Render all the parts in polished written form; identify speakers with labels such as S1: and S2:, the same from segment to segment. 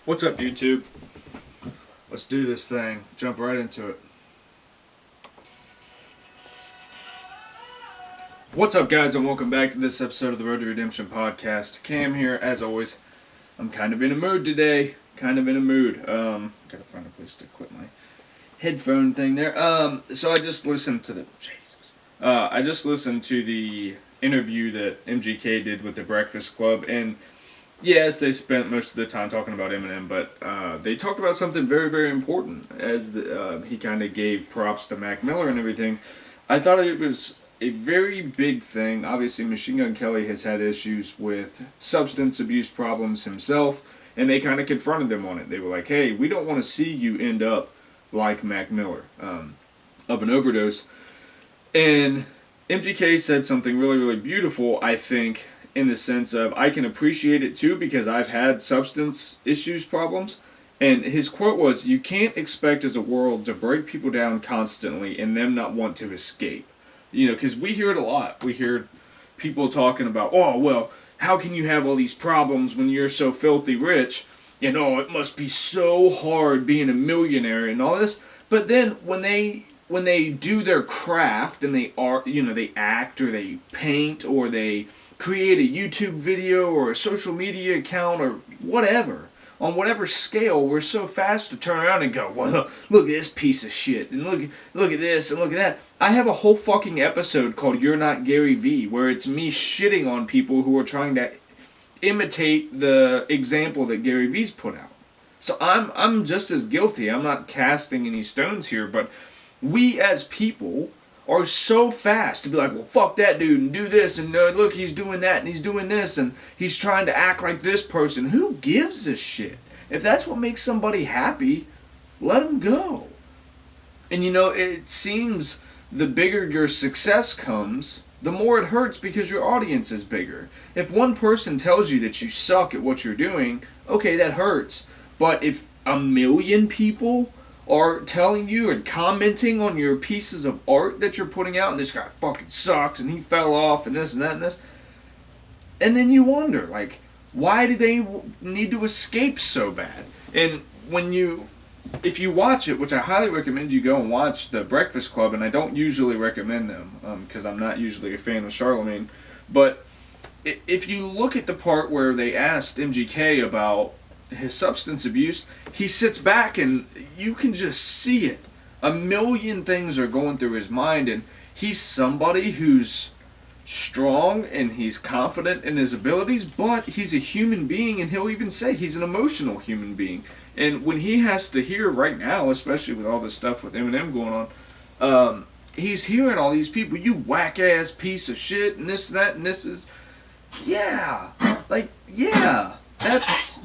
S1: What's up, YouTube? Let's do this thing. Jump right into it. What's up, guys, and welcome back to this episode of the Road to Redemption podcast. Cam here, as always. I'm kind of in a mood today. Gotta find a place to clip my headphone thing there. So I just listened to the interview that MGK did with the Breakfast Club, and yes, they spent most of the time talking about Eminem, but they talked about something very, very important as he kind of gave props to Mac Miller and everything. I thought it was a very big thing. Obviously, Machine Gun Kelly has had issues with substance abuse problems himself, and they kind of confronted them on it. They were like, hey, we don't want to see you end up like Mac Miller of an overdose. And MGK said something really, really beautiful, I think, in the sense of I can appreciate it too because I've had substance issues problems. And his quote was, you can't expect as a world to break people down constantly and them not want to escape. You know, because we hear it a lot. We hear people talking about, oh, well, how can you have all these problems when you're so filthy rich? And, oh, it must be so hard being a millionaire and all this. But then when they do their craft and they act or they paint or they create a YouTube video or a social media account or whatever, on whatever scale, we're so fast to turn around and go, well, look at this piece of shit, and look at this, and look at that. I have a whole fucking episode called You're Not Gary V, where it's me shitting on people who are trying to imitate the example that Gary V's put out. So I'm just as guilty. I'm not casting any stones here, but we as people are so fast to be like, well, fuck that dude and do this, and look, he's doing that and he's doing this and he's trying to act like this person. Who gives a shit? If that's what makes somebody happy, let him go. And it seems the bigger your success comes, the more it hurts because your audience is bigger. If one person tells you that you suck at what you're doing, okay, that hurts. But if a million people are telling you and commenting on your pieces of art that you're putting out, and this guy fucking sucks, and he fell off, and this and that and this, and then you wonder, like, why do they need to escape so bad? And if you watch it, which I highly recommend you go and watch The Breakfast Club, and I don't usually recommend them, because I'm not usually a fan of Charlemagne, but if you look at the part where they asked MGK about his substance abuse, he sits back and you can just see it. A million things are going through his mind, and he's somebody who's strong and he's confident in his abilities, but he's a human being, and he'll even say he's an emotional human being. And when he has to hear right now, especially with all this stuff with Eminem going on, he's hearing all these people, you whack ass piece of shit, and this, that, and this is, yeah, that's.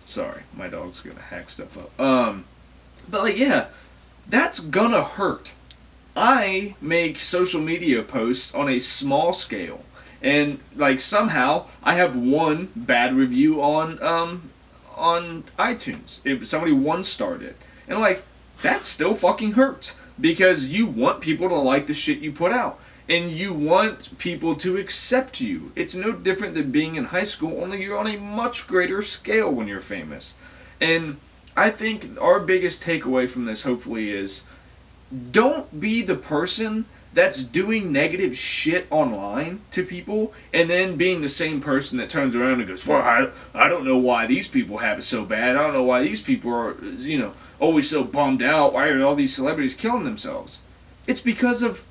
S1: Sorry, my dog's gonna hack stuff up. That's gonna hurt. I make social media posts on a small scale, and somehow I have one bad review on iTunes. Somebody one-starred it, and that still fucking hurts because you want people to like the shit you put out. And you want people to accept you. It's no different than being in high school, only you're on a much greater scale when you're famous. And I think our biggest takeaway from this, hopefully, is don't be the person that's doing negative shit online to people and then being the same person that turns around and goes, well, I don't know why these people have it so bad. I don't know why these people are, always so bummed out. Why are all these celebrities killing themselves? It's because of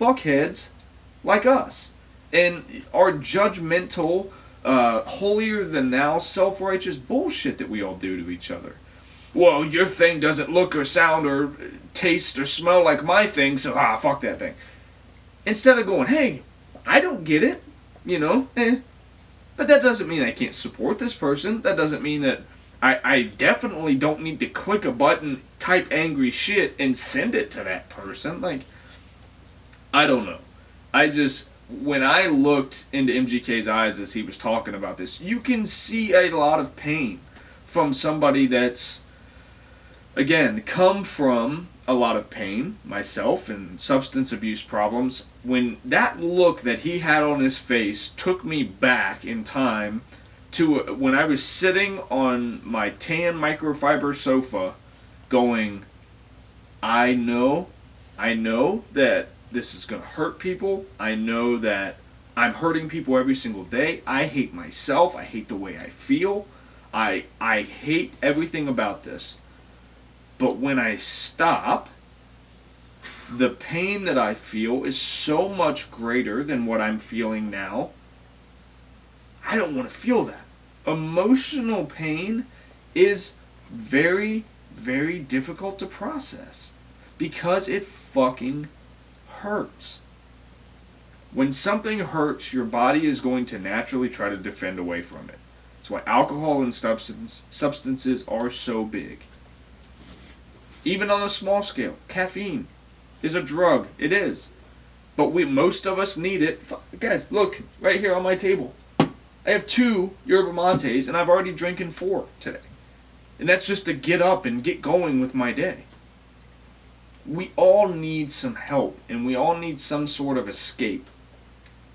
S1: fuckheads like us and our judgmental, holier-than-thou, self-righteous bullshit that we all do to each other. Well, your thing doesn't look or sound or taste or smell like my thing, so fuck that thing. Instead of going, hey, I don't get it, but that doesn't mean I can't support this person. That doesn't mean that I definitely don't need to click a button, type angry shit, and send it to that person. I don't know. When I looked into MGK's eyes as he was talking about this, you can see a lot of pain from somebody that's, again, come from a lot of pain, myself, and substance abuse problems. When that look that he had on his face took me back in time to when I was sitting on my tan microfiber sofa going, I know that this is going to hurt people. I know that I'm hurting people every single day. I hate myself. I hate the way I feel. I hate everything about this. But when I stop, the pain that I feel is so much greater than what I'm feeling now. I don't want to feel that. Emotional pain is very, very difficult to process because it fucking hurts. When something hurts, your body is going to naturally try to defend away from it. That's why alcohol and substances are so big. Even on a small scale, caffeine is a drug. It is. But most of us need it. Guys, look, right here on my table. I have 2 yerba mates, and I've already drinking 4 today. And that's just to get up and get going with my day. We all need some help, and we all need some sort of escape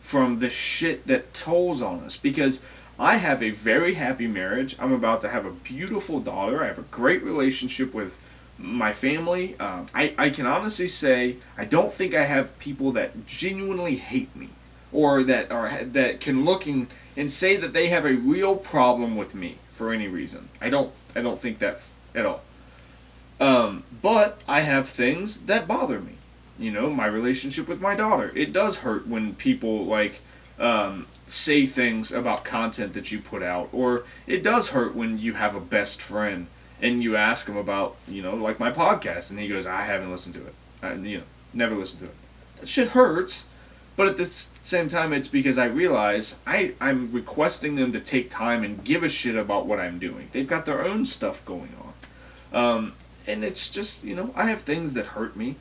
S1: from the shit that tolls on us. Because I have a very happy marriage. I'm about to have a beautiful daughter. I have a great relationship with my family. I can honestly say I don't think I have people that genuinely hate me, or that can look and say that they have a real problem with me for any reason. I don't think that at all. But I have things that bother me. You know, my relationship with my daughter. It does hurt when people say things about content that you put out, or it does hurt when you have a best friend and you ask him about, like my podcast, and he goes, I haven't listened to it. Never listened to it. That shit hurts, but at the same time, it's because I realize I'm requesting them to take time and give a shit about what I'm doing. They've got their own stuff going on. And it's just, I have things that hurt me.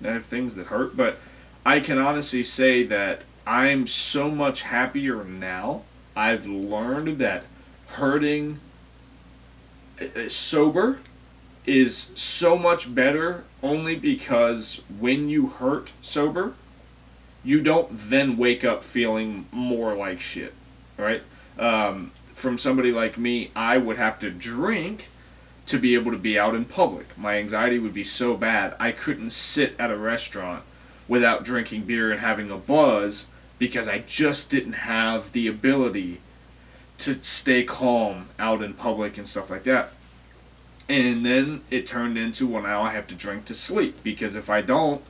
S1: I have things that hurt, but I can honestly say that I'm so much happier now. I've learned that hurting sober is so much better only because when you hurt sober, you don't then wake up feeling more like shit, right? From somebody like me, I would have to drink to be able to be out in public. My anxiety would be so bad, I couldn't sit at a restaurant without drinking beer and having a buzz because I just didn't have the ability to stay calm out in public and stuff like that. And then it turned into, well, now I have to drink to sleep, because if I don't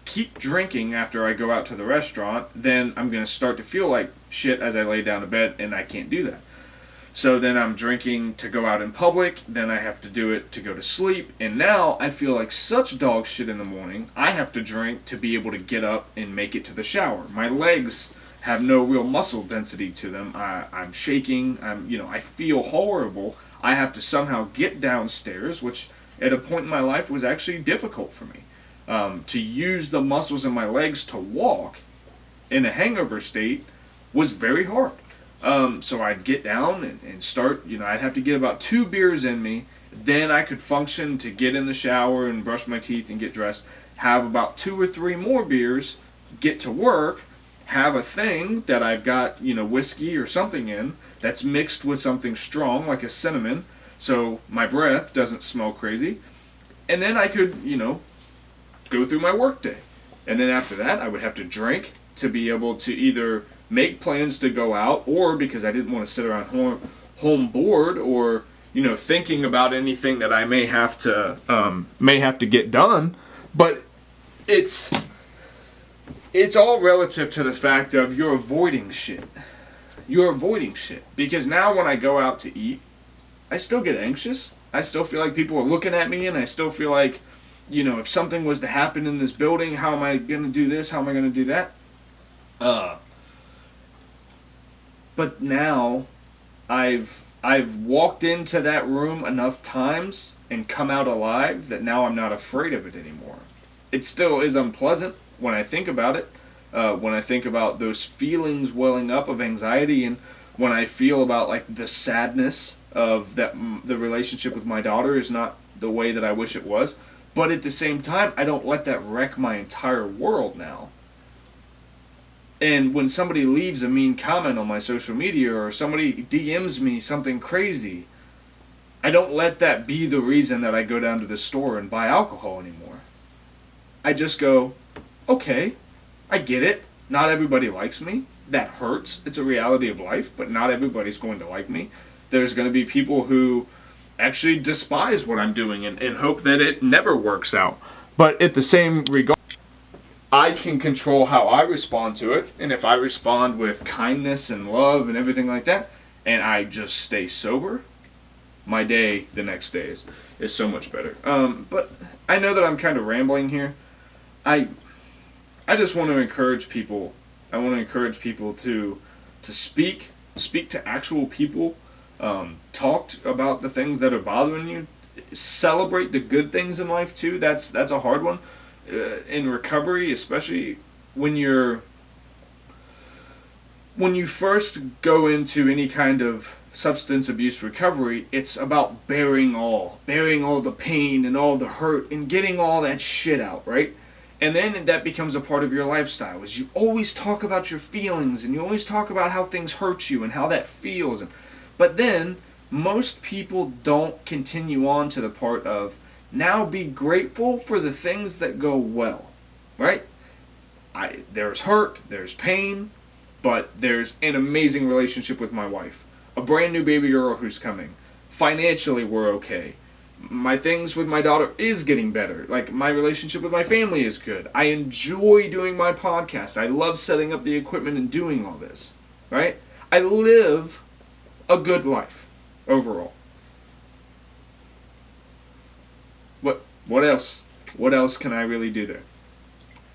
S1: keep drinking after I go out to the restaurant, then I'm going to start to feel like shit as I lay down to bed, and I can't do that. So then I'm drinking to go out in public, then I have to do it to go to sleep, and now I feel like such dog shit in the morning, I have to drink to be able to get up and make it to the shower. My legs have no real muscle density to them. I'm shaking. I feel horrible. I have to somehow get downstairs, which at a point in my life was actually difficult for me. To use the muscles in my legs to walk in a hangover state was very hard. So I'd get down and start, I'd have to get about 2 beers in me. Then I could function to get in the shower and brush my teeth and get dressed. Have about 2 or 3 more beers, get to work, have a thing that I've got, whiskey or something in that's mixed with something strong like a cinnamon, so my breath doesn't smell crazy. And then I could, go through my work day. And then after that, I would have to drink to be able to either make plans to go out, or because I didn't want to sit around home bored, or thinking about anything that I may have to get done. But it's all relative to the fact of you're avoiding shit. You're avoiding shit. Because now when I go out to eat, I still get anxious. I still feel like people are looking at me, and I still feel like, if something was to happen in this building, how am I going to do this? How am I going to do that? But now I've walked into that room enough times and come out alive that now I'm not afraid of it anymore. It still is unpleasant when I think about it, when I think about those feelings welling up of anxiety, and when I feel about like the sadness of that the relationship with my daughter is not the way that I wish it was. But at the same time, I don't let that wreck my entire world now. And when somebody leaves a mean comment on my social media or somebody DMs me something crazy, I don't let that be the reason that I go down to the store and buy alcohol anymore. I just go, okay, I get it. Not everybody likes me. That hurts. It's a reality of life, but not everybody's going to like me. There's going to be people who actually despise what I'm doing and hope that it never works out. But at the same regard, I can control how I respond to it. And if I respond with kindness and love and everything like that, and I just stay sober, my day the next day is so much better. But I know that I'm kind of rambling here. I just want to encourage people. I want to encourage people to speak to actual people. Talk about the things that are bothering you. Celebrate the good things in life too. That's a hard one in recovery, especially when you first go into any kind of substance abuse recovery. It's about bearing all the pain and all the hurt and getting all that shit out, right? And then that becomes a part of your lifestyle, is you always talk about your feelings and you always talk about how things hurt you and how that feels. But then most people don't continue on to the part of, now be grateful for the things that go well, right? There's hurt, there's pain, but there's an amazing relationship with my wife. A brand new baby girl who's coming. Financially, we're okay. My things with my daughter is getting better. Like, my relationship with my family is good. I enjoy doing my podcast. I love setting up the equipment and doing all this, right? I live a good life overall. What else? What else can I really do there?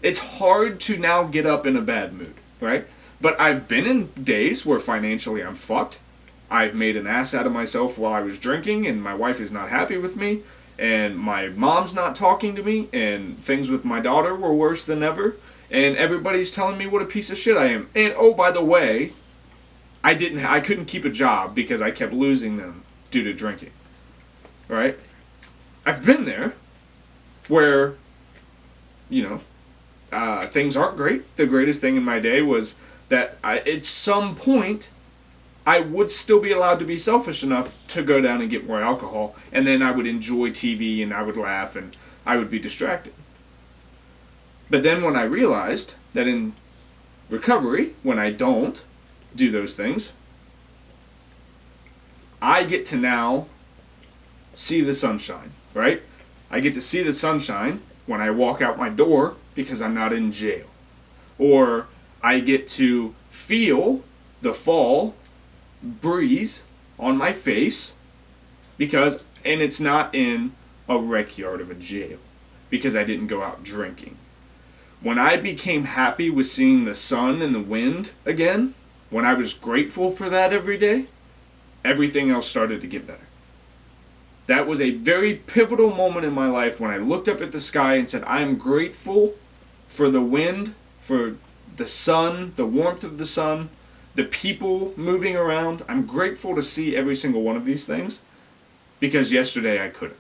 S1: It's hard to now get up in a bad mood, right? But I've been in days where financially I'm fucked. I've made an ass out of myself while I was drinking, and my wife is not happy with me, and my mom's not talking to me, and things with my daughter were worse than ever, and everybody's telling me what a piece of shit I am. And oh, by the way, I couldn't keep a job because I kept losing them due to drinking. Right? I've been there where, things aren't great. The greatest thing in my day was that at some point I would still be allowed to be selfish enough to go down and get more alcohol, and then I would enjoy TV and I would laugh and I would be distracted. But then when I realized that in recovery, when I don't do those things, I get to now see the sunshine, right? I get to see the sunshine when I walk out my door because I'm not in jail. Or I get to feel the fall breeze on my face and it's not in a rec yard of a jail because I didn't go out drinking. When I became happy with seeing the sun and the wind again, when I was grateful for that every day, everything else started to get better. That was a very pivotal moment in my life when I looked up at the sky and said, I am grateful for the wind, for the sun, the warmth of the sun, the people moving around. I'm grateful to see every single one of these things because yesterday I couldn't.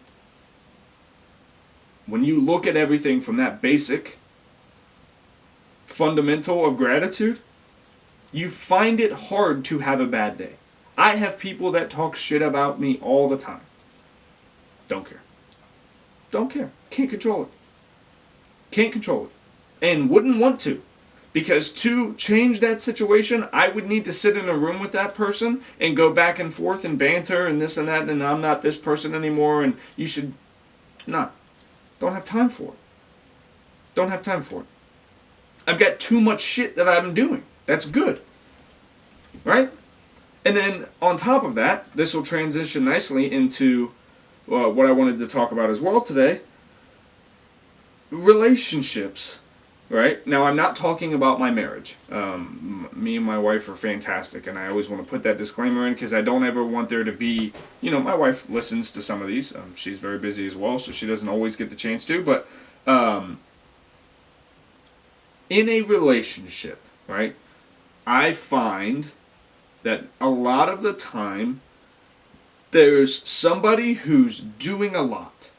S1: When you look at everything from that basic fundamental of gratitude, you find it hard to have a bad day. I have people that talk shit about me all the time. Don't care. Don't care. Can't control it. Can't control it. And wouldn't want to. Because to change that situation, I would need to sit in a room with that person and go back and forth and banter and this and that, and I'm not this person anymore, and you should not. Don't have time for it. Don't have time for it. I've got too much shit that I'm doing. That's good. Right? And then on top of that, this will transition nicely into what I wanted to talk about as well today. Relationships. Right? Now, I'm not talking about my marriage. Me and my wife are fantastic, and I always want to put that disclaimer in because I don't ever want there to be, my wife listens to some of these. She's very busy as well, so she doesn't always get the chance to, but in a relationship, right, I find that a lot of the time there's somebody who's doing a lot,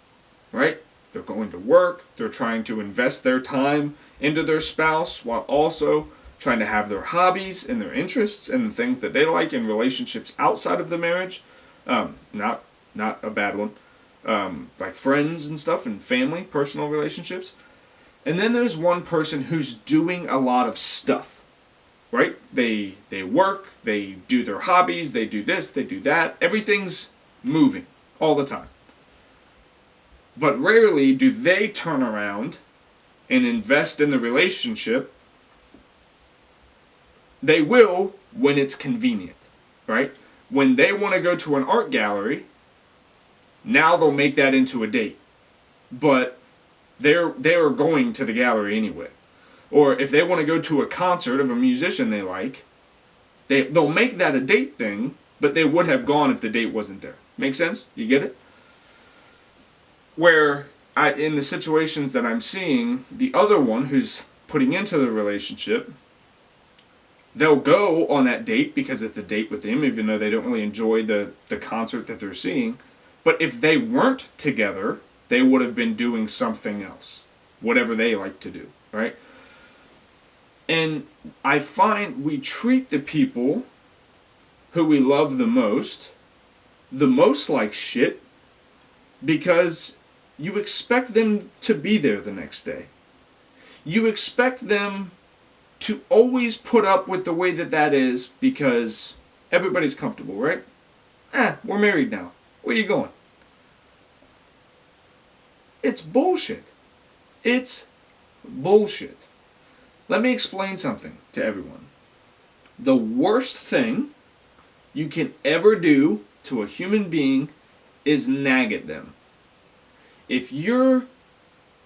S1: right? They're going to work, they're trying to invest their time into their spouse while also trying to have their hobbies and their interests and the things that they like in relationships outside of the marriage. Not a bad one. Like friends and stuff and family, personal relationships. And then there's one person who's doing a lot of stuff, right? They work, they do their hobbies, they do this, they do that. Everything's moving all the time. But rarely do they turn around and invest in the relationship. They will when it's convenient, right? When they want to go to an art gallery, now they'll make that into a date. But they're going to the gallery anyway. Or if they want to go to a concert of a musician they like, they'll make that a date thing, but they would have gone if the date wasn't there. Make sense? You get it? Where in the situations that I'm seeing, the other one who's putting into the relationship, they'll go on that date because it's a date with him, even though they don't really enjoy the concert that they're seeing. But if they weren't together, they would have been doing something else, whatever they like to do, right? And I find we treat the people who we love the most like shit, because you expect them to be there the next day. You expect them to always put up with the way that is because everybody's comfortable, right? We're married now. Where are you going? It's bullshit. It's bullshit. Let me explain something to everyone. The worst thing you can ever do to a human being is nag at them. If you're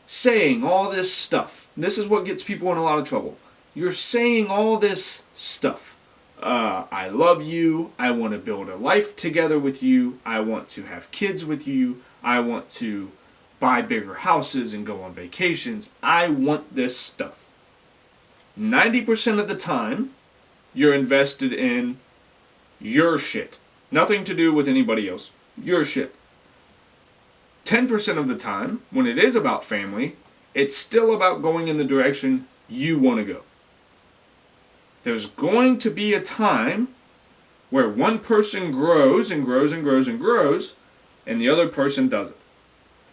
S1: saying all this stuff, this is what gets people in a lot of trouble. You're saying all this stuff. I love you. I want to build a life together with you. I want to have kids with you. I want to buy bigger houses and go on vacations. I want this stuff. 90% of the time, you're invested in your shit. Nothing to do with anybody else. Your shit. 10% of the time, when it is about family, it's still about going in the direction you want to go. There's going to be a time where one person grows and grows and grows and grows, and the other person doesn't.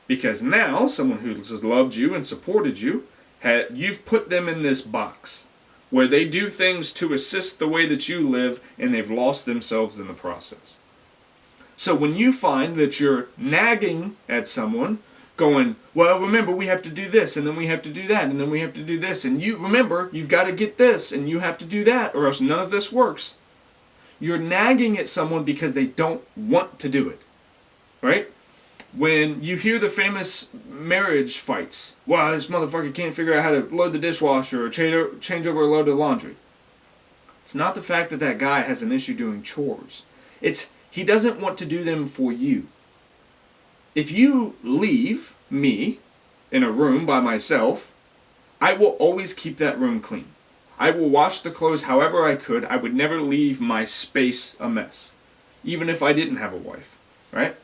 S1: Because now, someone who's loved you and supported you, you've put them in this box where they do things to assist the way that you live, and they've lost themselves in the process. So when you find that you're nagging at someone, going, well, remember, we have to do this, and then we have to do that, and then we have to do this, and you remember, you've got to get this, and you have to do that, or else none of this works. You're nagging at someone because they don't want to do it, right? When you hear the famous marriage fights, well, this motherfucker can't figure out how to load the dishwasher or change over a load of laundry. It's not the fact that that guy has an issue doing chores. It's he doesn't want to do them for you. If you leave me in a room by myself, I will always keep that room clean. I will wash the clothes however I could. I would never leave my space a mess, even if I didn't have a wife, right?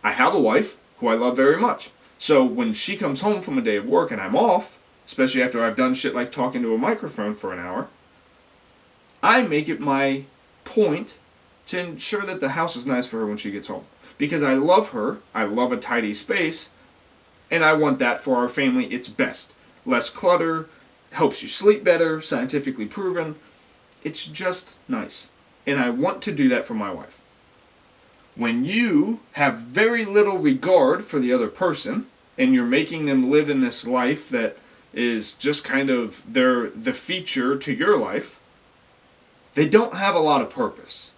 S1: I have a wife who I love very much. So when she comes home from a day of work and I'm off, especially after I've done shit like talking to a microphone for an hour, I make it my point to ensure that the house is nice for her when she gets home. Because I love her, I love a tidy space, and I want that for our family. It's best. Less clutter, helps you sleep better, scientifically proven. It's just nice. And I want to do that for my wife. When you have very little regard for the other person, and you're making them live in this life that is just kind of the feature to your life, they don't have a lot of purpose.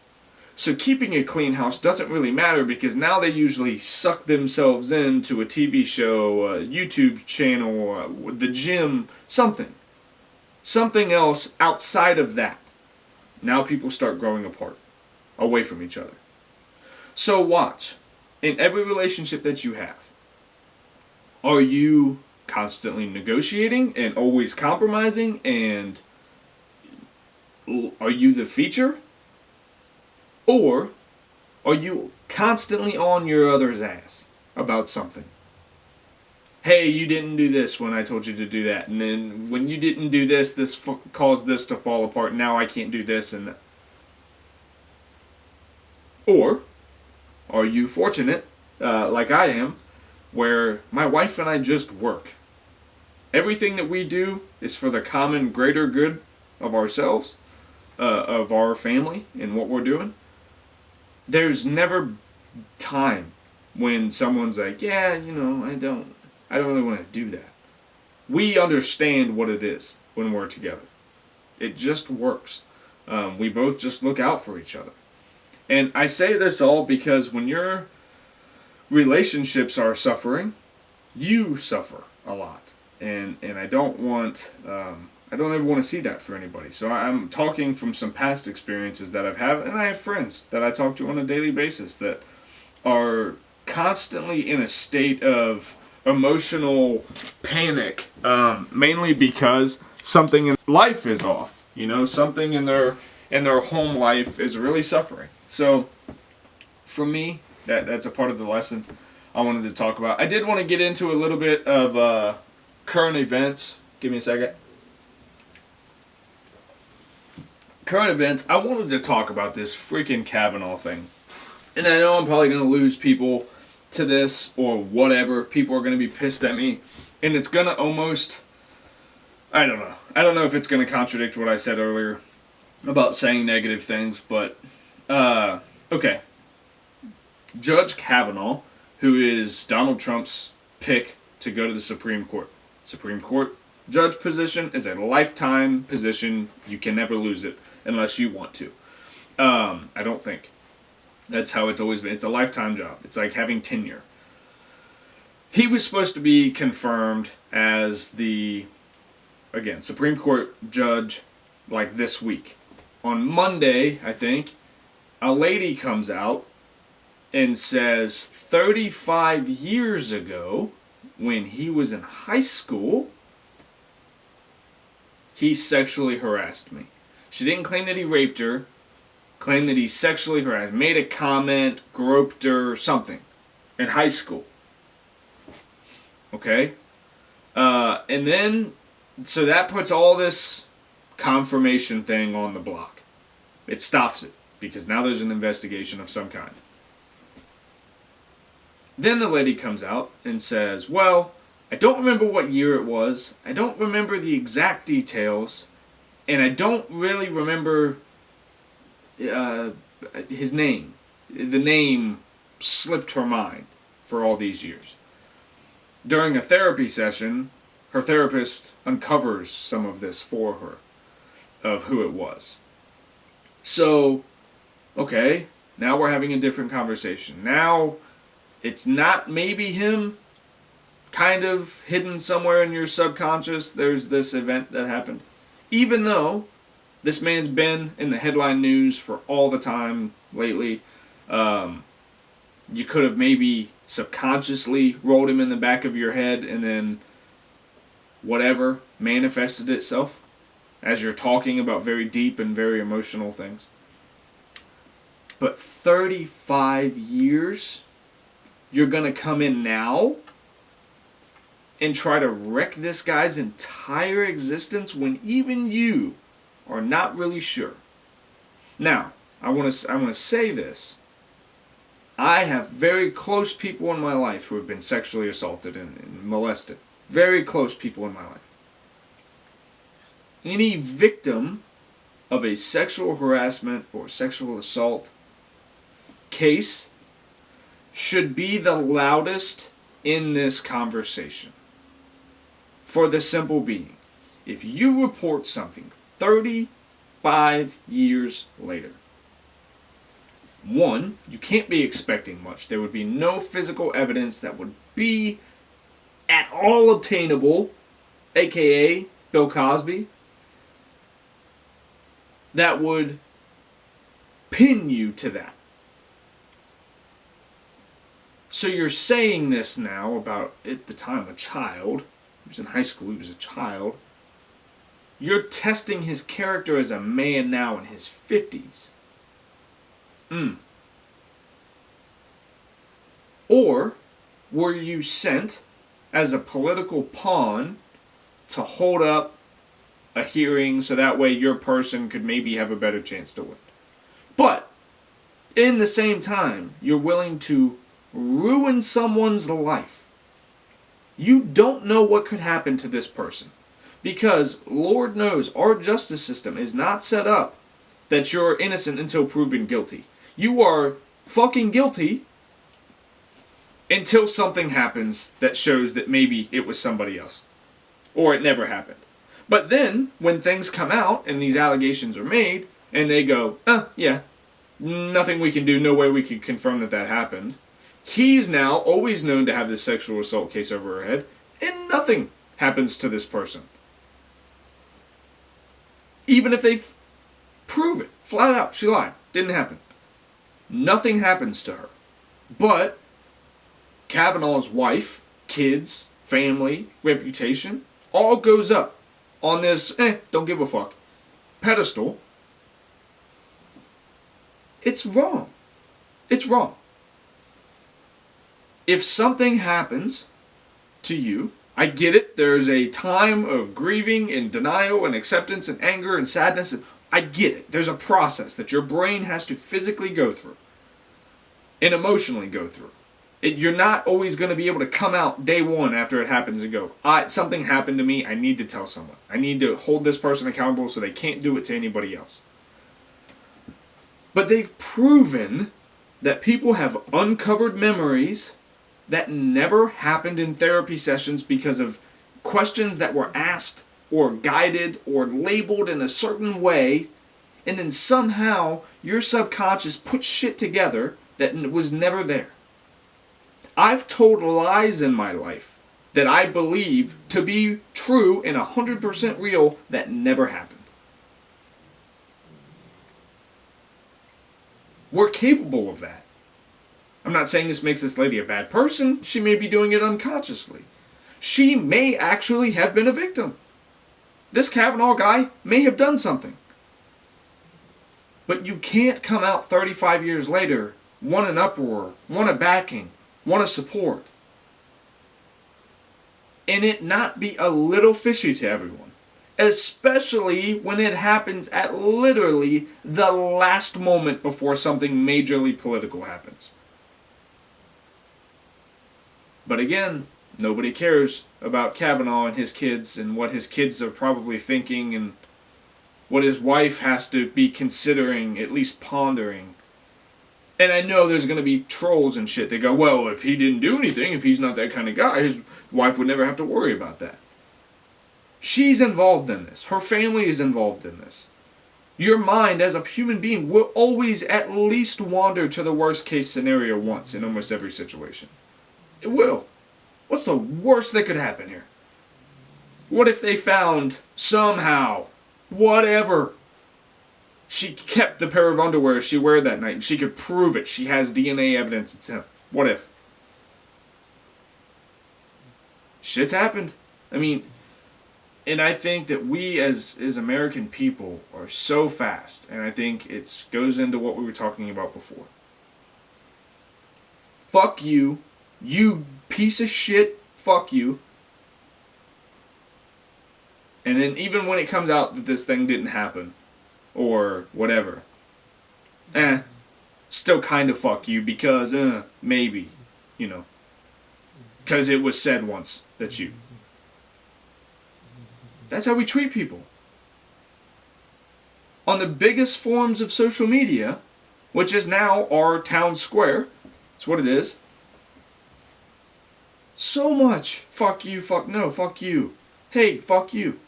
S1: So keeping a clean house doesn't really matter, because now they usually suck themselves into a TV show, a YouTube channel, the gym, something. Something else outside of that. Now people start growing apart, away from each other. So watch. In every relationship that you have, are you constantly negotiating and always compromising, and are you the feature? Or are you constantly on your other's ass about something? hey, you didn't do this when I told you to do that, and then when you didn't do this, this caused this to fall apart. Now I can't do this, and or are you fortunate, like I am, where my wife and I just work. Everything that we do is for the common greater good of ourselves, of our family, and what we're doing. There's never time when someone's like, yeah, I don't really want to do that. We understand what it is when we're together. It just works. We both just look out for each other. And I say this all because when your relationships are suffering, you suffer a lot. And I don't ever want to see that for anybody. So I'm talking from some past experiences that I've had, and I have friends that I talk to on a daily basis that are constantly in a state of emotional panic, mainly because something in life is off. Something in their home life is really suffering. So, for me, that's a part of the lesson I wanted to talk about. I did want to get into a little bit of current events. Give me a second. Current events. I wanted to talk about this freaking Kavanaugh thing. And I know I'm probably going to lose people to this or whatever. People are going to be pissed at me. And it's going to almost... I don't know. I don't know if it's going to contradict what I said earlier about saying negative things, but... okay. Judge Kavanaugh, who is Donald Trump's pick to go to the Supreme Court. Supreme Court judge position is a lifetime position. You can never lose it unless you want to. I don't think. That's how it's always been. It's a lifetime job. It's like having tenure. He was supposed to be confirmed as the, again, Supreme Court judge like this week. On Monday, I think, a lady comes out and says 35 years ago, when he was in high school, he sexually harassed me. She didn't claim that he raped her, claimed that he sexually harassed, made a comment, groped her, something, in high school. Okay? And then, so that puts all this confirmation thing on the block. It stops it, because now there's an investigation of some kind. Then the lady comes out and says, well, I don't remember what year it was, I don't remember the exact details, and I don't really remember his name. The name slipped her mind for all these years. During a therapy session, her therapist uncovers some of this for her, of who it was. So, okay, now we're having a different conversation. Now, it's not maybe him, kind of hidden somewhere in your subconscious, there's this event that happened. Even though this man's been in the headline news for all the time lately, you could have maybe subconsciously rolled him in the back of your head and then whatever manifested itself as you're talking about very deep and very emotional things. But 35 years, you're going to come in now and try to wreck this guy's entire existence when even you are not really sure. Now, I want to say this. I have very close people in my life who have been sexually assaulted and molested. Very close people in my life. Any victim of a sexual harassment or sexual assault case should be the loudest in this conversation. For the simple being, if you report something 35 years later, one, you can't be expecting much. There would be no physical evidence that would be at all obtainable, aka Bill Cosby, that would pin you to that. So you're saying this now about, at the time, a child. He was in high school, he was a child. You're testing his character as a man now in his 50s. Or were you sent as a political pawn to hold up a hearing so that way your person could maybe have a better chance to win. But in the same time, you're willing to ruin someone's life. You don't know what could happen to this person. Because, Lord knows, our justice system is not set up that you're innocent until proven guilty. You are fucking guilty until something happens that shows that maybe it was somebody else. Or it never happened. But then, when things come out and these allegations are made, and they go, yeah, nothing we can do, no way we can confirm that that happened. He's now always known to have this sexual assault case over her head, and nothing happens to this person. Even if they prove it, flat out, she lied, didn't happen. Nothing happens to her. But Kavanaugh's wife, kids, family, reputation, all goes up on this, don't give a fuck, pedestal. It's wrong. It's wrong. If something happens to you, I get it, there's a time of grieving and denial and acceptance and anger and sadness. And I get it. There's a process that your brain has to physically go through and emotionally go through. You're not always going to be able to come out day one after it happens and go, something happened to me, I need to tell someone. I need to hold this person accountable so they can't do it to anybody else. But they've proven that people have uncovered memories that never happened in therapy sessions because of questions that were asked or guided or labeled in a certain way, and then somehow your subconscious put shit together that was never there. I've told lies in my life that I believe to be true and 100% real that never happened. We're capable of that. I'm not saying this makes this lady a bad person. She may be doing it unconsciously. She may actually have been a victim. This Kavanaugh guy may have done something. But you can't come out 35 years later, want an uproar, want a backing, want a support, and it not be a little fishy to everyone. Especially when it happens at literally the last moment before something majorly political happens. But again, nobody cares about Kavanaugh and his kids and what his kids are probably thinking and what his wife has to be considering, at least pondering. And I know there's going to be trolls and shit that go, well, if he didn't do anything, if he's not that kind of guy, his wife would never have to worry about that. She's involved in this. Her family is involved in this. Your mind as a human being will always at least wander to the worst case scenario once in almost every situation. It will. What's the worst that could happen here? What if they found, somehow, whatever, she kept the pair of underwear she wore that night and she could prove it. She has DNA evidence it's him. What if? Shit's happened. I mean, and I think that we as American people are so fast, and I think it goes into what we were talking about before. Fuck you. You piece of shit, fuck you. And then even when it comes out that this thing didn't happen, or whatever, still kind of fuck you because, maybe, because it was said once that you. That's how we treat people. On the biggest forms of social media, which is now our town square, that's what it is. So much. Fuck you, fuck no, fuck you. Hey, fuck you.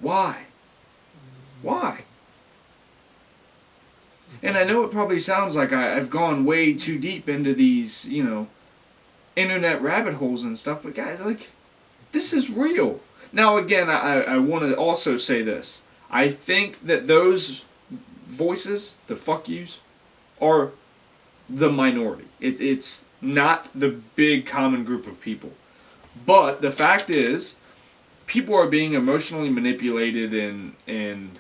S1: Why? Why? And I know it probably sounds like I've gone way too deep into these, internet rabbit holes and stuff, but guys, this is real. Now again, I want to also say this. I think that those voices, the fuck yous, are the minority. It's not the big common group of people. But the fact is, people are being emotionally manipulated and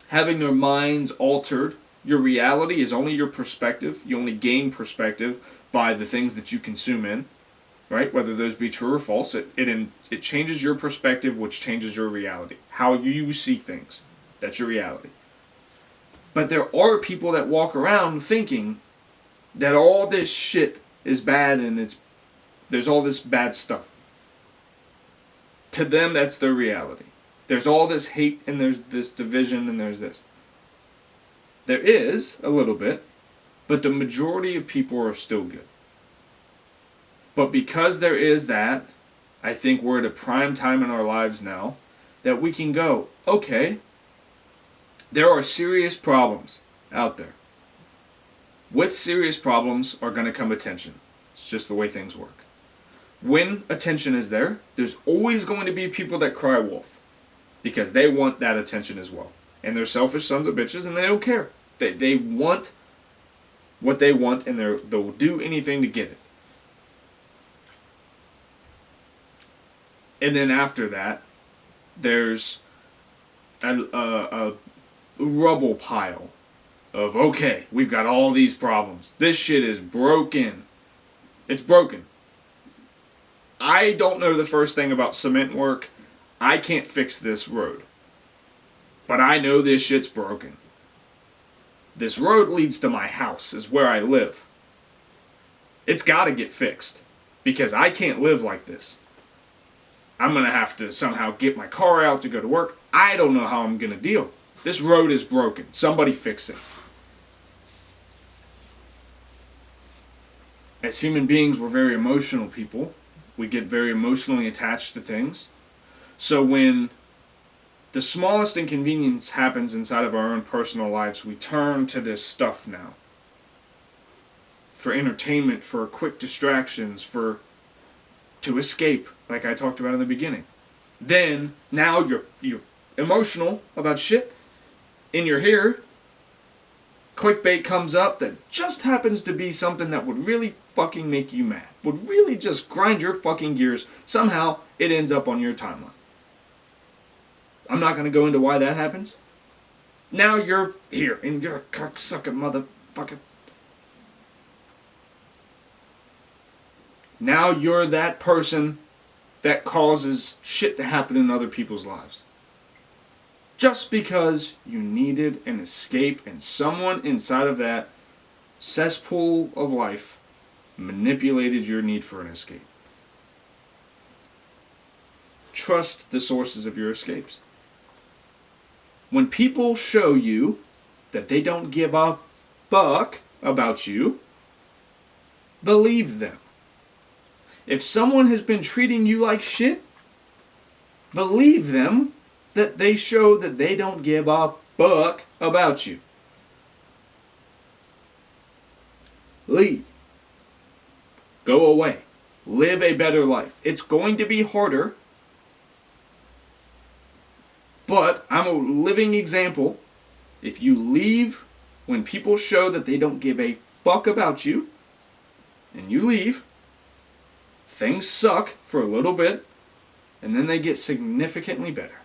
S1: having their minds altered. Your reality is only your perspective. You only gain perspective by the things that you consume in, right? Whether those be true or false, it changes your perspective, which changes your reality. How you see things, that's your reality. But there are people that walk around thinking that all this shit is bad and there's all this bad stuff. To them, that's their reality. There's all this hate and there's this division and there's this. There is a little bit, but the majority of people are still good. But because there is that, I think we're at a prime time in our lives now that we can go, okay, there are serious problems out there. With serious problems are going to come attention. It's just the way things work. When attention is there, there's always going to be people that cry wolf because they want that attention as well. And they're selfish sons of bitches and they don't care. They want what they want and they'll do anything to get it. And then after that, there's a rubble pile of, okay, we've got all these problems. This shit is broken. It's broken. I don't know the first thing about cement work. I can't fix this road. But I know this shit's broken. This road leads to my house, is where I live. It's got to get fixed. Because I can't live like this. I'm going to have to somehow get my car out to go to work. I don't know how I'm going to deal. This road is broken. Somebody fix it. As human beings, we're very emotional people. We get very emotionally attached to things. So when the smallest inconvenience happens inside of our own personal lives, we turn to this stuff now. For entertainment, for quick distractions, to escape, like I talked about in the beginning. Then, now you're emotional about shit, and you're here, clickbait comes up that just happens to be something that would really fucking make you mad, would really just grind your fucking gears. Somehow, it ends up on your timeline. I'm not going to go into why that happens. Now you're here, and you're a cocksucker motherfucker. Now you're that person that causes shit to happen in other people's lives. Just because you needed an escape and someone inside of that cesspool of life manipulated your need for an escape. Trust the sources of your escapes. When people show you that they don't give a fuck about you, believe them. If someone has been treating you like shit, believe them that they show that they don't give a fuck about you. Leave. Go away. Live a better life. It's going to be harder, but I'm a living example. If you leave when people show that they don't give a fuck about you, and you leave, things suck for a little bit, and then they get significantly better.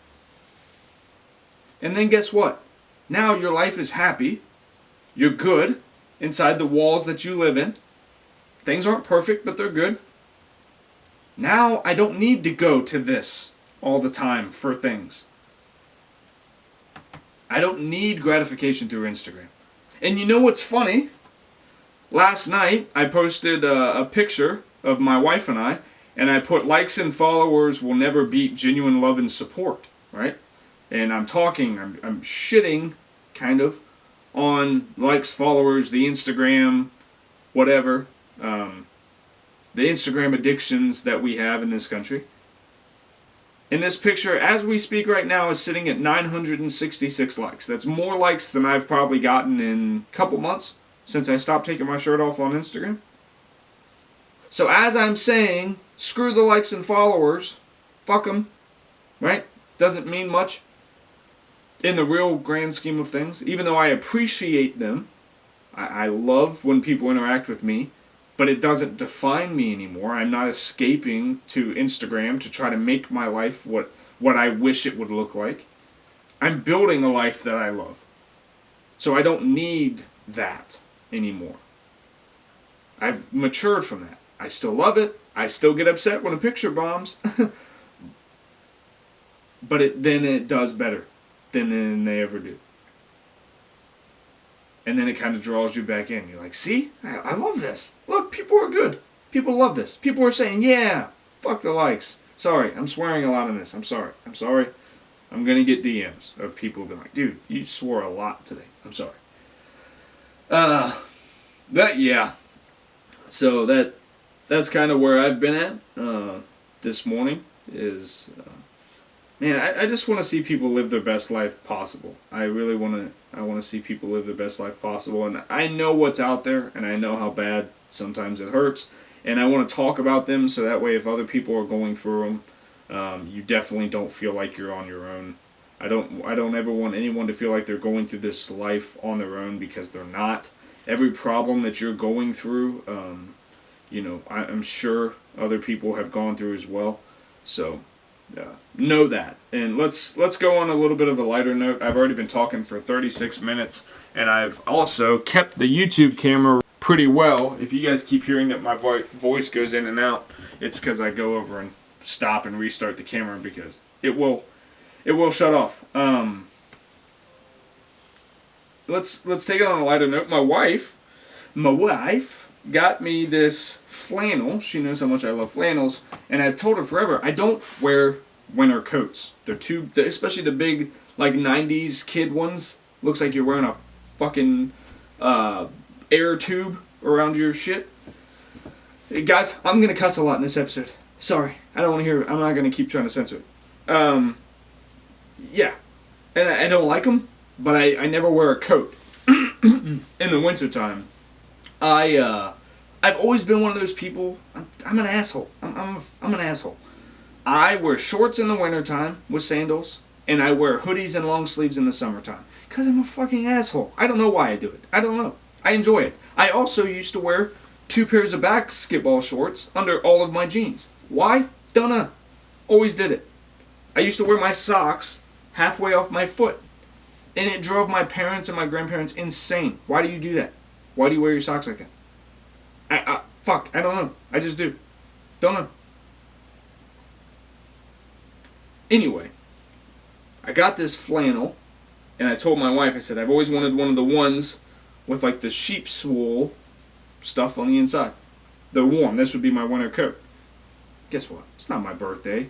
S1: And then guess what? Now your life is happy. You're good inside the walls that you live in. Things aren't perfect, but they're good. Now I don't need to go to this all the time for things. I don't need gratification through Instagram. And you know what's funny? Last night I posted a picture of my wife and I put likes and followers will never beat genuine love and support, right? And I'm shitting, kind of, on likes, followers, the Instagram, whatever, the Instagram addictions that we have in this country. And this picture, as we speak right now, is sitting at 966 likes. That's more likes than I've probably gotten in a couple months since I stopped taking my shirt off on Instagram. So as I'm saying, screw the likes and followers, fuck them, right? Doesn't mean much in the real grand scheme of things. Even though I appreciate them, I love when people interact with me, but it doesn't define me anymore. I'm not escaping to Instagram to try to make my life what I wish it would look like. I'm building a life that I love. So I don't need that anymore. I've matured from that. I still love it. I still get upset when a picture bombs. But then it does better than they ever do. And then it kind of draws you back in. You're like, see? I love this. Look, people are good. People love this. People are saying, yeah, fuck the likes. Sorry, I'm swearing a lot in this. I'm sorry. I'm going to get DMs of people being like, dude, you swore a lot today. I'm sorry. Yeah. So that's kind of where I've been at this morning is... Man, I just want to see people live their best life possible. I really want to see people live their best life possible. And I know what's out there, and I know how bad sometimes it hurts. And I want to talk about them so that way if other people are going through them, you definitely don't feel like you're on your own. I don't ever want anyone to feel like they're going through this life on their own because they're not. Every problem that you're going through, I'm sure other people have gone through as well. So... know that. And let's go on a little bit of a lighter note. I've already been talking for 36 minutes, and I've also kept the YouTube camera pretty well. If you guys keep hearing that my voice goes in and out, it's because I go over and stop and restart the camera because it will shut off. Let's take it on a lighter note. My wife got me this flannel. She knows how much I love flannels, and I've told her forever I don't wear winter coats. They're too, especially the big like 90s kid ones. Looks like you're wearing a fucking air tube around your shit. Hey, guys, I'm gonna cuss a lot in this episode. Sorry, I don't want to hear it. I'm not gonna keep trying to censor it. Yeah, and I don't like them, but I never wear a coat in the wintertime. I've always been one of those people. I'm an asshole. I'm an asshole. I wear shorts in the wintertime with sandals, and I wear hoodies and long sleeves in the summertime. Because I'm a fucking asshole. I don't know why I do it. I don't know. I enjoy it. I also used to wear 2 pairs of basketball shorts under all of my jeans. Why? Don't know. Always did it. I used to wear my socks halfway off my foot. And it drove my parents and my grandparents insane. Why do you do that? Why do you wear your socks like that? I don't know. I just do. Don't know. Anyway, I got this flannel, and I told my wife, I said, I've always wanted one of the ones with like the sheep's wool stuff on the inside. They're warm. This would be my winter coat. Guess what? It's not my birthday.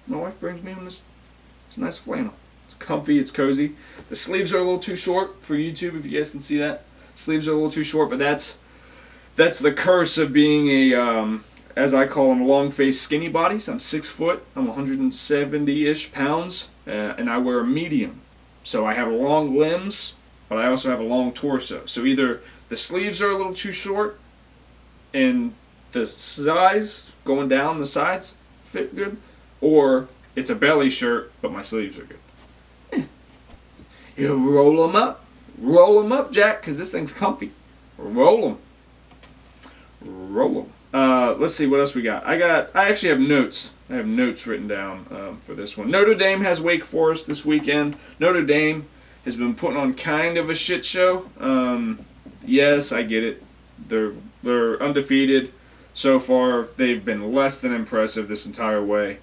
S1: My wife brings me this. It's a nice flannel. It's comfy. It's cozy. The sleeves are a little too short for YouTube, if you guys can see that. Sleeves are a little too short, but that's the curse of being a, as I call them, long-faced skinny bodies. I'm 6 foot. I'm 170-ish pounds, and I wear a medium. So I have long limbs, but I also have a long torso. So either the sleeves are a little too short, and the size going down the sides fit good, or it's a belly shirt, but my sleeves are good. You roll them up, Jack, because this thing's comfy. Roll them. Let's see what else we got. I actually have notes. I have notes written down for this one. Notre Dame has Wake Forest this weekend. Notre Dame has been putting on kind of a shit show. Yes, I get it. They're undefeated so far. They've been less than impressive this entire way.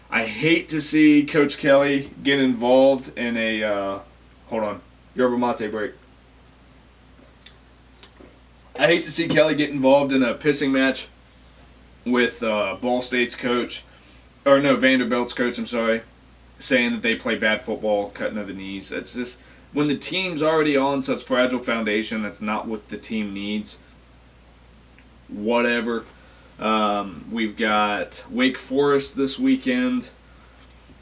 S1: I hate to see Coach Kelly get involved in a hold on, yerba mate break. I hate to see Kelly get involved in a pissing match with Ball State's coach, or no, Vanderbilt's coach, I'm sorry, saying that they play bad football, cutting of the knees. That's just, when the team's already on such fragile foundation, that's not what the team needs. Whatever. We've got Wake Forest this weekend.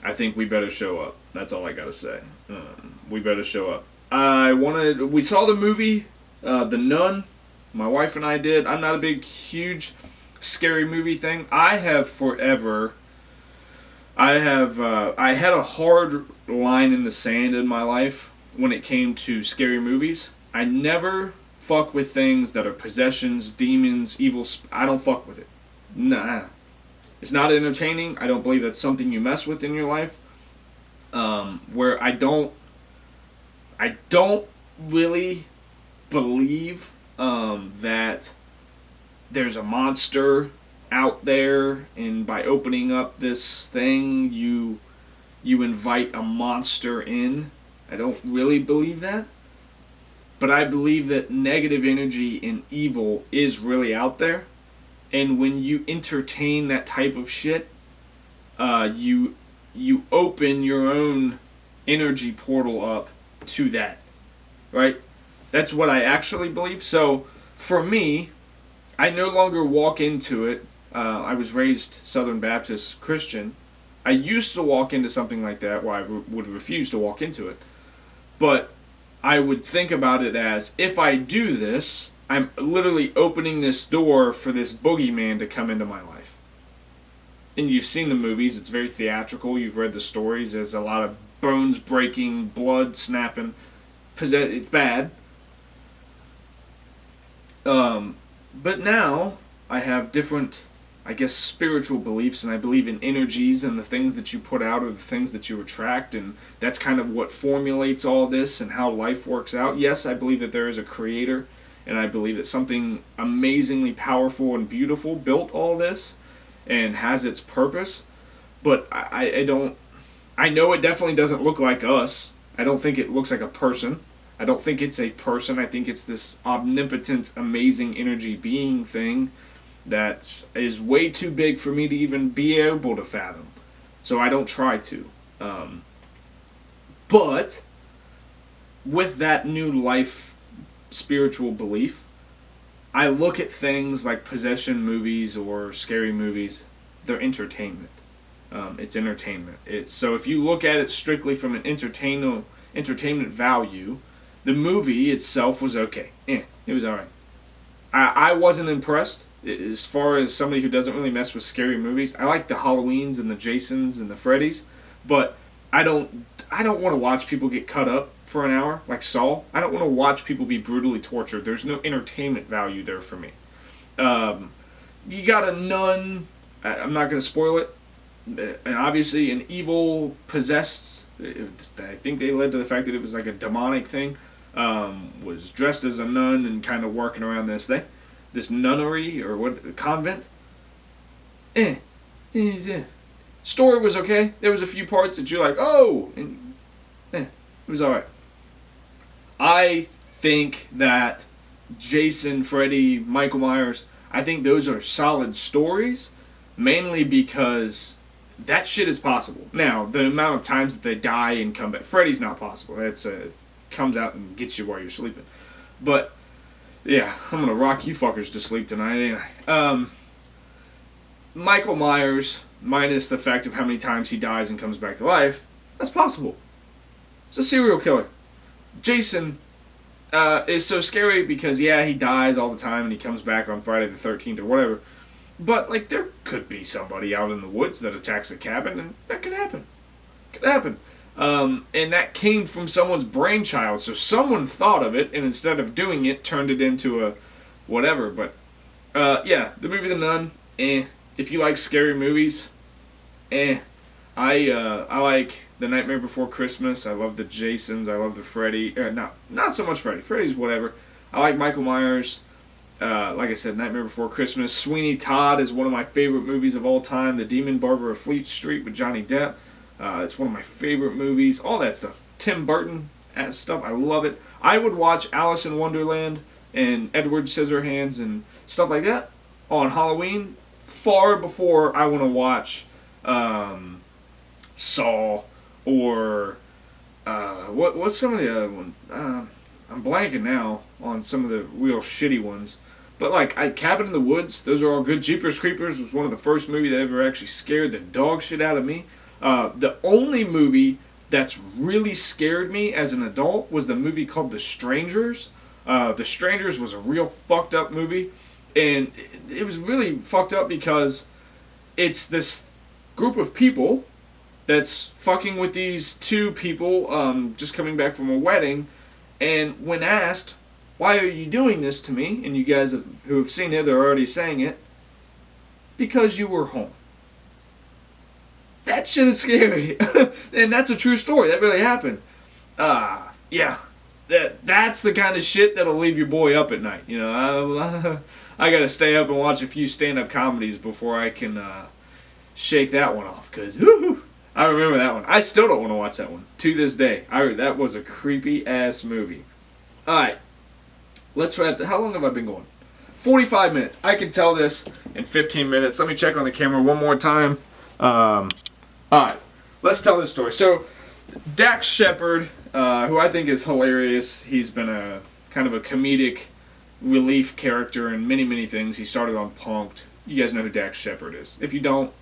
S1: I think we better show up. That's all I gotta say. We better show up. We saw the movie, The Nun. My wife and I did. I'm not a big, huge, scary movie thing. I had a hard line in the sand in my life when it came to scary movies. I never fuck with things that are possessions, demons, evil. I don't fuck with it. Nah. It's not entertaining. I don't believe that's something you mess with in your life. Where I don't really believe that there's a monster out there, and by opening up this thing, you invite a monster in. I don't really believe that, but I believe that negative energy and evil is really out there, and when you entertain that type of shit, you open your own energy portal up to that, right? That's what I actually believe. So for me, I no longer walk into it. I was raised Southern Baptist Christian. I used to walk into something like that where I would refuse to walk into it. But I would think about it as, if I do this, I'm literally opening this door for this boogeyman to come into my life. And you've seen the movies. It's very theatrical. You've read the stories. There's a lot of bones breaking, blood snapping. It's bad. But now I have different, I guess, spiritual beliefs, and I believe in energies, and the things that you put out are the things that you attract, and that's kind of what formulates all this and how life works out. Yes, I believe that there is a creator, and I believe that something amazingly powerful and beautiful built all this and has its purpose, but I don't, I know it definitely doesn't look like us. I don't think it looks like a person. I don't think it's a person. I think it's this omnipotent, amazing energy being thing that is way too big for me to even be able to fathom. So I don't try to. But with that new life spiritual belief, I look at things like possession movies or scary movies. They're entertainment. It's entertainment. So if you look at it strictly from an entertainment value, the movie itself was okay. It was alright. I wasn't impressed. As far as somebody who doesn't really mess with scary movies, I like the Halloweens and the Jasons and the Freddys, but I don't want to watch people get cut up for an hour like Saw. I don't want to watch people be brutally tortured. There's no entertainment value there for me. You got a nun. I'm not going to spoil it. And obviously an evil possessed. I think they led to the fact that it was like a demonic thing. Was dressed as a nun and kind of working around this thing. This nunnery, or what, convent? Story was okay. There was a few parts that you're like, oh! And, it was alright. I think that Jason, Freddy, Michael Myers, I think those are solid stories, mainly because that shit is possible. Now, the amount of times that they die and come back, Freddy's not possible. That's comes out and gets you while you're sleeping. But yeah, I'm gonna rock you fuckers to sleep tonight, ain't I? Michael Myers, minus the fact of how many times he dies and comes back to life, that's possible. It's a serial killer. Jason is so scary because, yeah, he dies all the time and he comes back on Friday the 13th or whatever. But, like, there could be somebody out in the woods that attacks a cabin, and that could happen. Could happen. And that came from someone's brainchild, so someone thought of it, and instead of doing it, turned it into a whatever. But, yeah, the movie The Nun, If you like scary movies, I like The Nightmare Before Christmas. I love the Jasons. I love the Freddy. Not so much Freddy. Freddy's whatever. I like Michael Myers. Like I said, Nightmare Before Christmas. Sweeney Todd is one of my favorite movies of all time. The Demon Barber of Fleet Street with Johnny Depp. It's one of my favorite movies. All that stuff. Tim Burton stuff. I love it. I would watch Alice in Wonderland and Edward Scissorhands and stuff like that on Halloween far before I want to watch Saw or what's some of the other ones? I'm blanking now on some of the real shitty ones. But like Cabin in the Woods, those are all good. Jeepers Creepers was one of the first movies that ever actually scared the dog shit out of me. The only movie that's really scared me as an adult was the movie called The Strangers. The Strangers was a real fucked up movie. And it was really fucked up because it's this group of people that's fucking with these two people just coming back from a wedding. And when asked, why are you doing this to me? And you guys who have seen it are already saying it. Because you were home. That shit is scary. And that's a true story. That really happened. Yeah. That's the kind of shit that'll leave your boy up at night. You know, I gotta stay up and watch a few stand-up comedies before I can shake that one off. Cause I remember that one. I still don't want to watch that one to this day. That was a creepy ass movie. All right, let's wrap. How long have I been going? 45 minutes. I can tell this in 15 minutes. Let me check on the camera one more time. All right, let's tell this story. So, Dax Shepard, who I think is hilarious. He's been a kind of a comedic relief character in many, many things. He started on Punk'd. You guys know who Dax Shepard is. If you don't,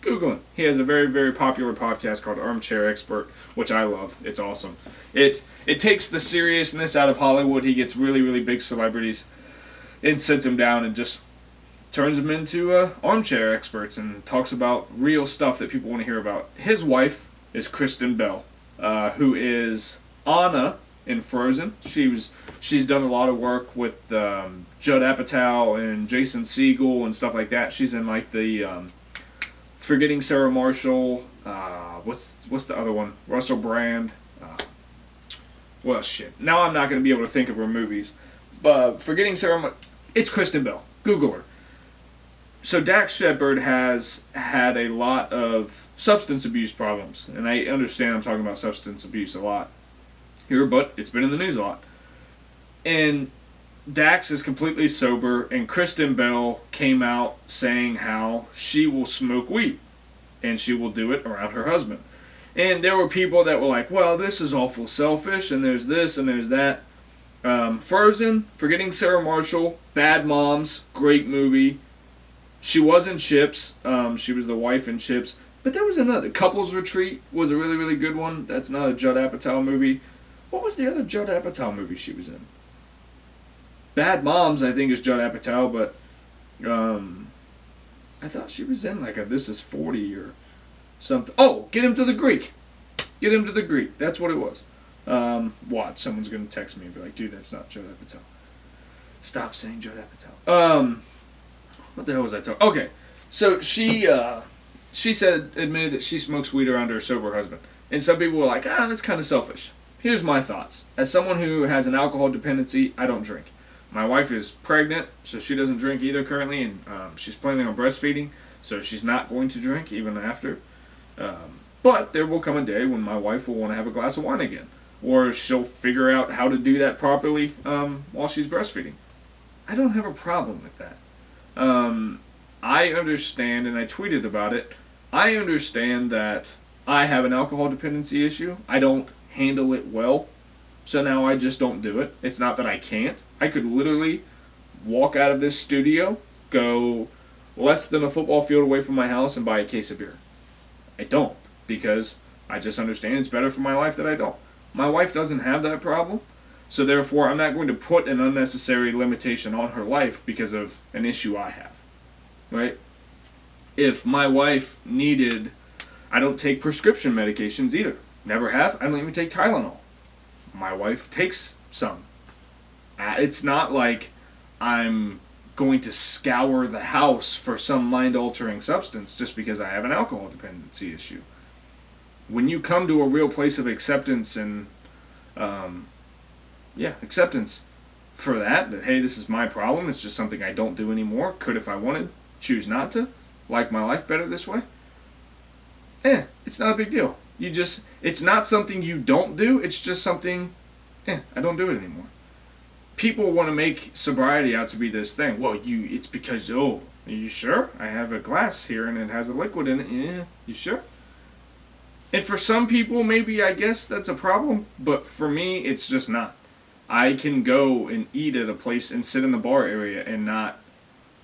S1: Google him. He has a very, very popular podcast called Armchair Expert, which I love. It's awesome. It takes the seriousness out of Hollywood. He gets really, really big celebrities and sits them down and just turns them into armchair experts and talks about real stuff that people want to hear about. His wife is Kristen Bell, who is Anna in Frozen. She's done a lot of work with Judd Apatow and Jason Segel and stuff like that. She's in like the Forgetting Sarah Marshall. What's the other one? Russell Brand. Well, shit. Now I'm not going to be able to think of her movies. But Forgetting Sarah. It's Kristen Bell. Google her. So Dax Shepard has had a lot of substance abuse problems, and I understand I'm talking about substance abuse a lot here, but it's been in the news a lot. And Dax is completely sober, and Kristen Bell came out saying how she will smoke weed, and she will do it around her husband. And there were people that were like, well, this is awful selfish, and there's this and there's that. Frozen, Forgetting Sarah Marshall, Bad Moms, great movie. She was in Chips. She was the wife in Chips. But there was another. Couples Retreat was a really, really good one. That's not a Judd Apatow movie. What was the other Judd Apatow movie she was in? Bad Moms, I think, is Judd Apatow, but I thought she was in like a This Is 40 or something. Oh, Get Him to the Greek. Get Him to the Greek. That's what it was. Watch. Someone's going to text me and be like, dude, that's not Judd Apatow. Stop saying Judd Apatow. What the hell was I talking? Okay, so she admitted that she smokes weed around her sober husband. And some people were like, that's kind of selfish. Here's my thoughts. As someone who has an alcohol dependency, I don't drink. My wife is pregnant, so she doesn't drink either currently, and she's planning on breastfeeding, so she's not going to drink even after. But there will come a day when my wife will want to have a glass of wine again. Or she'll figure out how to do that properly while she's breastfeeding. I don't have a problem with that. I understand, and I tweeted about it, I understand that I have an alcohol dependency issue. I don't handle it well, so now I just don't do it. It's not that I can't. I could literally walk out of this studio, go less than a football field away from my house, and buy a case of beer. I don't, because I just understand it's better for my life that I don't. My wife doesn't have that problem, so therefore I'm not going to put an unnecessary limitation on her life because of an issue I have, right? If my wife needed, I don't take prescription medications either. Never have. I don't even take Tylenol. My wife takes some. It's not like I'm going to scour the house for some mind-altering substance just because I have an alcohol dependency issue. When you come to a real place of acceptance and, acceptance for that, hey, this is my problem, it's just something I don't do anymore, could if I wanted, choose not to, like my life better this way, it's not a big deal. It's not something you don't do, it's just something, I don't do it anymore. People want to make sobriety out to be this thing. Well, it's because, are you sure? I have a glass here and it has a liquid in it. Yeah, you sure? And for some people, maybe, I guess that's a problem, but for me, it's just not. I can go and eat at a place and sit in the bar area and not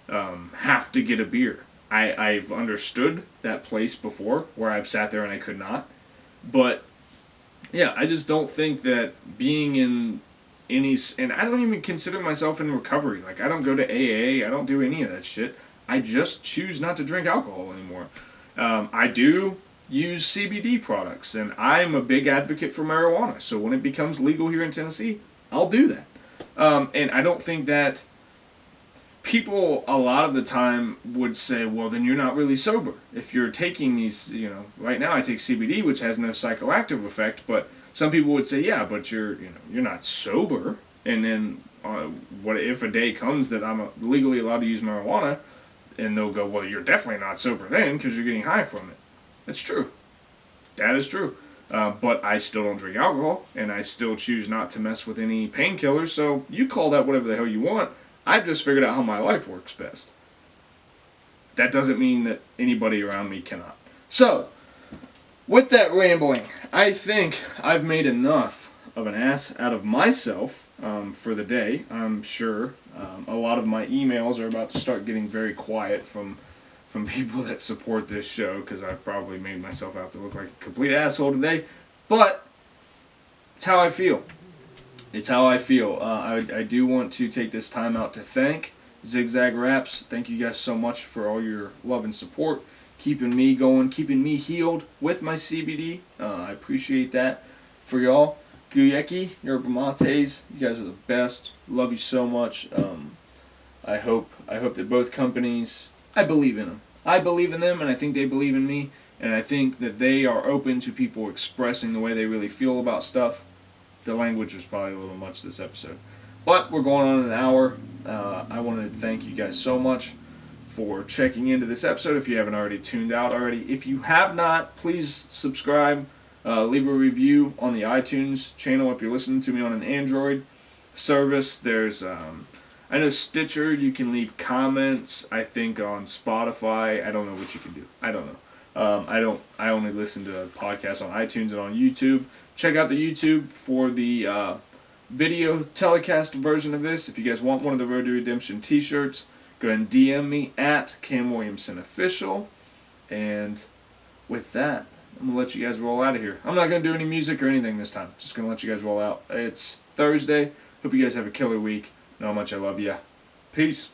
S1: have to get a beer. I've understood that place before where I've sat there and I could not. But, yeah, I just don't think that being in any... And I don't even consider myself in recovery. Like, I don't go to AA. I don't do any of that shit. I just choose not to drink alcohol anymore. I do use CBD products, and I'm a big advocate for marijuana. So when it becomes legal here in Tennessee, I'll do that. And I don't think that people a lot of the time would say, well, then you're not really sober. If you're taking these, right now I take CBD, which has no psychoactive effect, but some people would say, yeah, but you're not sober. And then What if a day comes that I'm legally allowed to use marijuana, and they'll go, well, you're definitely not sober then because you're getting high from it. That's true. That is true. But I still don't drink alcohol, and I still choose not to mess with any painkillers, so you call that whatever the hell you want. I've just figured out how my life works best. That doesn't mean that anybody around me cannot. So, with that rambling, I think I've made enough of an ass out of myself for the day. I'm sure a lot of my emails are about to start getting very quiet from people that support this show, because I've probably made myself out to look like a complete asshole today. But it's how I feel. It's how I feel. I do want to take this time out to thank Zigzag Raps. Thank you guys so much for all your love and support, keeping me going, keeping me healed with my CBD. I appreciate that for y'all. Guyeki, Yerba Mates, you guys are the best. Love you so much. I hope that both companies, I believe in them. I believe in them, and I think they believe in me, and I think that they are open to people expressing the way they really feel about stuff. The language was probably a little much this episode, but we're going on an hour. I wanted to thank you guys so much for checking into this episode. If you haven't already tuned out already, if you have not, please subscribe. Leave a review on the iTunes channel if you're listening to me on an Android service. There's I know Stitcher, you can leave comments. I think on Spotify, I don't know what you can do. I don't know. I only listen to podcasts on iTunes and on YouTube. Check out the YouTube for the video telecast version of this. If you guys want one of the Road to Redemption t-shirts, go ahead and DM me at Cam Williamson Official. And with that, I'm going to let you guys roll out of here. I'm not going to do any music or anything this time. Just going to let you guys roll out. It's Thursday. Hope you guys have a killer week. Know how much I love ya. Peace.